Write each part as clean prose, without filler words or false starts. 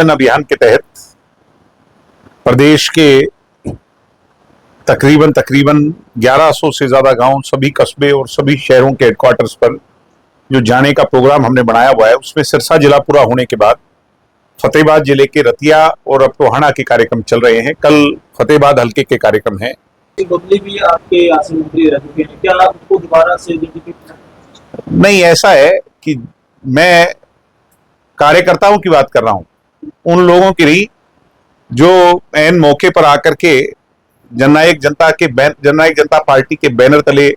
अभियान के तहत प्रदेश के तकरीबन 1100 से ज्यादा गांव, सभी कस्बे और सभी शहरों के हेडक्वार्टर्स पर जो जाने का प्रोग्राम हमने बनाया हुआ है, उसमें सिरसा जिला पूरा होने के बाद फतेहाबाद जिले के रतिया और अब टोहाना के कार्यक्रम चल रहे हैं। कल फतेहाबाद हल्के के कार्यक्रम है। बदली भी आपके आसन मंत्री रह चुके हैं, क्या आप उसको दोबारा से नहीं, ऐसा है कि मैं कार्यकर्ताओं की बात कर रहा हूं, उन लोगों की नहीं जो एन मौके पर आकर के जननायक जनता पार्टी के बैनर तले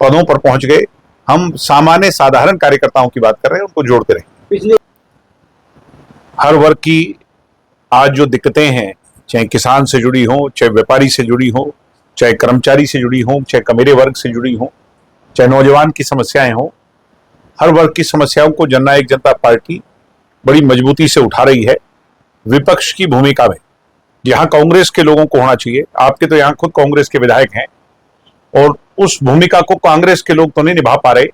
पदों पर पहुंच गए। हम सामान्य साधारण कार्यकर्ताओं की बात कर रहे हैं, उनको जोड़ते रहे। पिछले हर वर्ग की आज जो दिक्कतें हैं, चाहे किसान से जुड़ी हो, चाहे व्यापारी से जुड़ी हो, चाहे कर्मचारी से जुड़ी हो, चाहे कमेरे वर्ग से जुड़ी हो, चाहे नौजवान की समस्याएं हो, हर वर्ग की समस्याओं को जननायक जनता पार्टी बड़ी मजबूती से उठा रही है। विपक्ष की भूमिका में जहां कांग्रेस के लोगों को होना चाहिए, आपके तो यहां खुद कांग्रेस के विधायक हैं और उस भूमिका को कांग्रेस के लोग तो नहीं निभा पा रहे,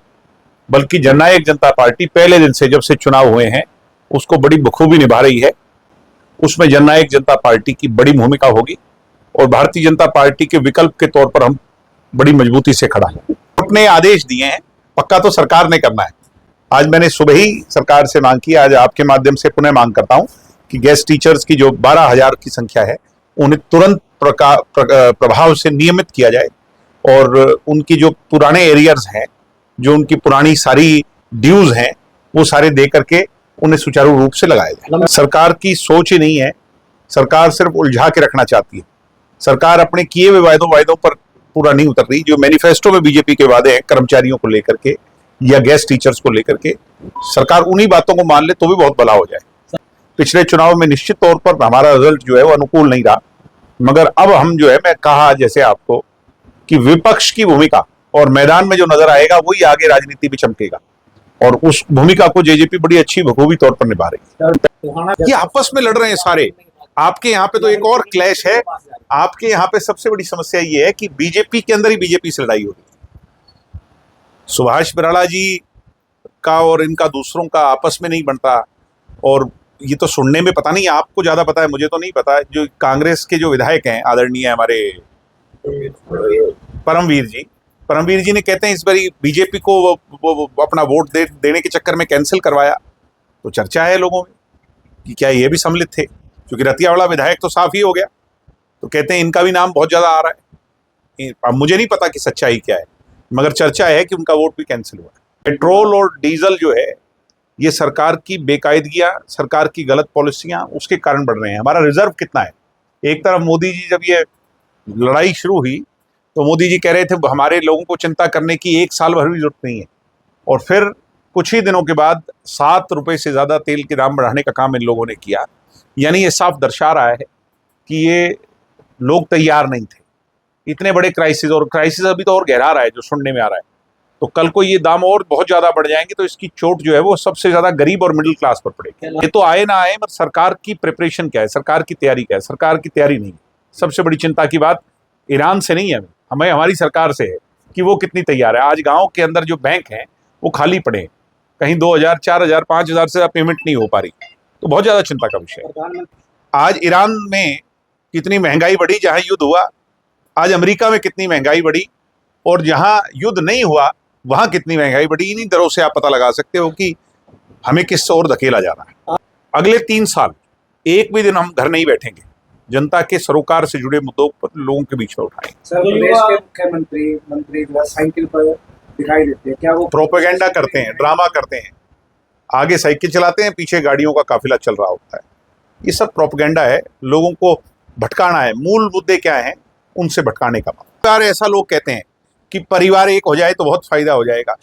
बल्कि जननायक जनता पार्टी पहले दिन से, जब से चुनाव हुए हैं, उसको बड़ी बखूबी निभा रही है। उसमें जननायक जनता पार्टी की बड़ी भूमिका होगी और भारतीय जनता पार्टी के विकल्प के तौर पर हम बड़ी मजबूती से खड़ा हैं। अपने आदेश दिए हैं, पक्का तो सरकार ने करना है। आज मैंने सुबह ही सरकार से मांग की, आज आपके माध्यम से पुनः मांग करता हूं कि गेस्ट टीचर्स की जो 12,000 की संख्या है, उन्हें तुरंत प्रभाव से नियमित किया जाए और उनकी जो पुराने एरियर्स हैं, जो उनकी पुरानी सारी ड्यूज हैं, वो सारे दे करके उन्हें सुचारू रूप से लगाया जाए। सरकार की सोच ही नहीं है, सरकार सिर्फ उलझा के रखना चाहती है। सरकार अपने किए हुए वायदों पर पूरा नहीं उतर रही। जो मैनिफेस्टो में बीजेपी के वादे हैं कर्मचारियों को लेकर के या गेस्ट टीचर्स को लेकर के, सरकार उन्हीं बातों को मान ले तो भी बहुत भला हो जाए। पिछले चुनाव में निश्चित तौर पर हमारा रिजल्ट जो है वो अनुकूल नहीं रहा, मगर अब हम जो है, मैं कहा जैसे आपको कि विपक्ष की भूमिका और मैदान में जो नजर आएगा वही आगे राजनीति में चमकेगा और उस भूमिका को जेजेपी बड़ी अच्छी बखूबी तौर पर निभा रही है। ये आपस में लड़ रहे हैं सारे। आपके यहाँ पे तो एक और क्लैश है। आपके यहाँ पे सबसे बड़ी समस्या ये है कि बीजेपी के अंदर ही बीजेपी से लड़ाई हो रही है। सुभाष बराला जी का और इनका दूसरों का आपस में नहीं बनता। और ये तो सुनने में, पता नहीं आपको ज्यादा पता है, मुझे तो नहीं पता, जो कांग्रेस के जो विधायक हैं आदरणीय हमारे परमवीर जी ने कहते हैं इस बारी बीजेपी को वो अपना वोट देने के चक्कर में कैंसिल करवाया। तो चर्चा है लोगों में कि क्या ये भी सम्मिलित थे, क्योंकि रतिया वाला विधायक तो साफ ही हो गया। तो कहते हैं इनका भी नाम बहुत ज्यादा आ रहा है। अब मुझे नहीं पता कि सच्चाई क्या है, मगर चर्चा है कि उनका वोट भी कैंसिल हुआ। पेट्रोल और डीजल जो है, ये सरकार की बेकायदगियां, सरकार की गलत पॉलिसियां, उसके कारण बढ़ रहे हैं। हमारा रिजर्व कितना है? एक तरफ मोदी जी, जब ये लड़ाई शुरू हुई तो मोदी जी कह रहे थे हमारे लोगों को चिंता करने की 1 साल भर भी जरूरत नहीं है, और फिर कुछ ही दिनों के बाद 7 रुपए से ज्यादा तेल के दाम बढ़ाने का काम इन लोगों ने किया। यानी ये साफ दर्शा रहा है कि ये लोग तैयार नहीं थे इतने बड़े क्राइसिस, और क्राइसिस अभी तो और गहरा रहा है जो सुनने में आ रहा है। तो कल को ये दाम और बहुत ज्यादा बढ़ जाएंगे तो इसकी चोट जो है वो सबसे ज्यादा गरीब और मिडिल क्लास पर पड़ेगी। ये तो आए ना आए, मगर सरकार की प्रिपरेशन क्या है, सरकार की तैयारी क्या है? सरकार की तैयारी नहीं। सबसे बड़ी चिंता की बात ईरान से नहीं है, हमें हमारी सरकार से है कि वो कितनी तैयार है। आज गांव के अंदर जो बैंक हैं वो खाली पड़े हैं, कहीं 2,000, 4,000, 5,000 से पेमेंट नहीं हो पा रही। तो बहुत ज्यादा चिंता का विषय है। आज ईरान में कितनी महंगाई बढ़ी जहां युद्ध हुआ, आज अमेरिका में कितनी महंगाई बढ़ी, और जहां युद्ध नहीं हुआ वहां कितनी महंगाई बढ़ी। इन्हीं दरों से आप पता लगा सकते हो कि हमें किस ओर धकेला जा रहा है। अगले 3 साल एक भी दिन हम घर नहीं बैठेंगे, जनता के सरोकार से जुड़े मुद्दों पर लोगों के बीच में उठाएंगे। सर, प्रदेश के मुख्यमंत्री साइकिल पर दिखाई देते हैं, क्या वो प्रोपेगेंडा करते हैं, ड्रामा करते हैं? आगे साइकिल चलाते हैं, पीछे गाड़ियों का काफिला चल रहा होता है। ये सब प्रोपेगेंडा है, लोगों को भटकाना है। मूल मुद्दे क्या हैं, उनसे भटकाने का यार। ऐसा लोग कहते हैं कि परिवार एक हो जाए तो बहुत फायदा हो जाएगा।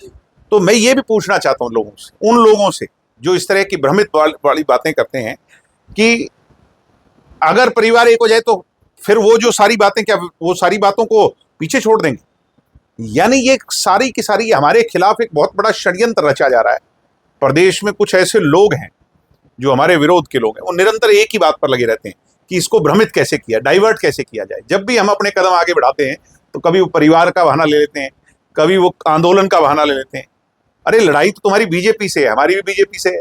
तो मैं ये भी पूछना चाहता हूं लोगों से, उन लोगों से जो इस तरह की भ्रमित वाली बातें करते हैं कि अगर परिवार एक हो जाए तो फिर वो जो सारी बातें, क्या वो सारी बातों को पीछे छोड़ देंगे? यानी ये सारी की सारी हमारे खिलाफ एक बहुत बड़ा षड्यंत्र रचा जा रहा है। प्रदेश में कुछ ऐसे लोग हैं जो हमारे विरोध के लोग हैं, वो निरंतर एक ही बात पर लगे रहते हैं कि इसको भ्रमित कैसे किया, डाइवर्ट कैसे किया जाए। जब भी हम अपने कदम आगे बढ़ाते हैं तो कभी वो परिवार का बहाना ले लेते हैं, कभी वो आंदोलन का बहाना ले लेते हैं। अरे लड़ाई तो तुम्हारी बीजेपी से है, हमारी भी बीजेपी से है।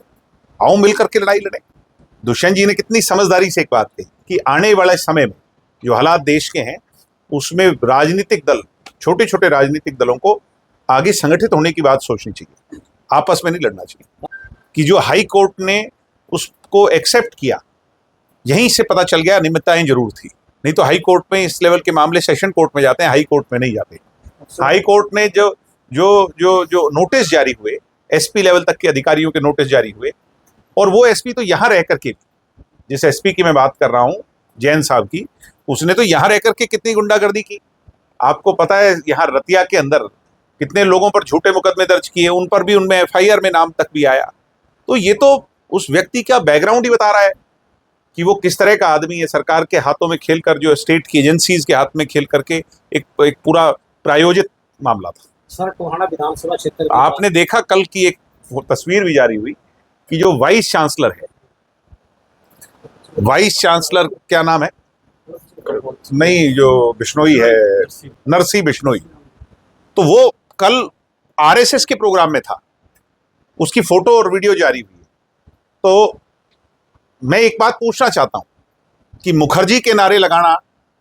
आओ मिल करके लड़ाई लड़ें। दुष्यंत जी ने कितनी समझदारी से एक बात कही कि आने वाले समय में जो हालात देश के हैं उसमें राजनीतिक दल, छोटे छोटे राजनीतिक दलों को आगे संगठित होने की बात सोचनी चाहिए, आपस में नहीं लड़ना चाहिए। कि जो हाई कोर्ट ने उसको एक्सेप्ट किया, यहीं से पता चल गया निमित्ताएं जरूर थी। नहीं तो हाई कोर्ट में इस लेवल के मामले सेशन कोर्ट में जाते हैं, हाई कोर्ट में नहीं जाते। हाई कोर्ट ने जो जो जो जो नोटिस जारी हुए, एसपी लेवल तक के अधिकारियों के नोटिस जारी हुए, और वो एसपी तो यहां रह करके, जिस एसपी की मैं बात कर रहा हूं जैन साहब की, उसने तो यहां रह करके कितनी गुंडागर्दी की। आपको पता है यहां रतिया के अंदर कितने लोगों पर झूठे मुकदमे दर्ज किए, उन पर भी उनमें एफआईआर में नाम तक भी आया। तो ये तो उस व्यक्ति का बैकग्राउंड ही बता रहा है कि वो किस तरह का आदमी है। सरकार के हाथों में खेलकर, जो स्टेट की एजेंसीज के हाथ में खेल करके एक पूरा प्रायोजित मामला था। सर, टोहाना विधानसभा क्षेत्र आपने देखा कल की एक तस्वीर भी जारी हुई कि जो वाइस चांसलर है, वाइस चांसलर क्या नाम है, नहीं, जो बिश्नोई है, नरसी बिश्नोई, तो वो कल आरएसएस के प्रोग्राम में था, उसकी फोटो और वीडियो जारी हुई है। तो मैं एक बात पूछना चाहता हूं कि मुखर्जी के नारे लगाना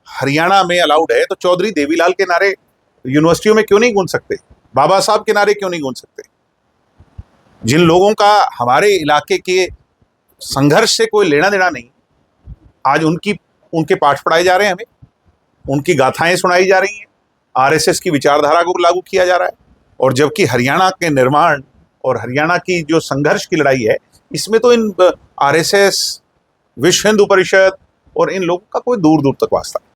हरियाणा में अलाउड है, तो चौधरी देवीलाल के नारे यूनिवर्सिटियों में क्यों नहीं गूंज सकते? बाबा साहब के नारे क्यों नहीं गूंज सकते? जिन लोगों का हमारे इलाके के संघर्ष से कोई लेना देना नहीं, आज उनके पाठ पढ़ाए जा रहे हैं, हमें उनकी गाथाएं सुनाई जा रही हैं, आरएसएस की विचारधारा को लागू किया जा रहा है। और जबकि हरियाणा के निर्माण और हरियाणा की जो संघर्ष की लड़ाई है, इसमें तो इन आरएसएस, विश्व हिंदू परिषद और इन लोगों का कोई दूर दूर तक वास्ता नहीं।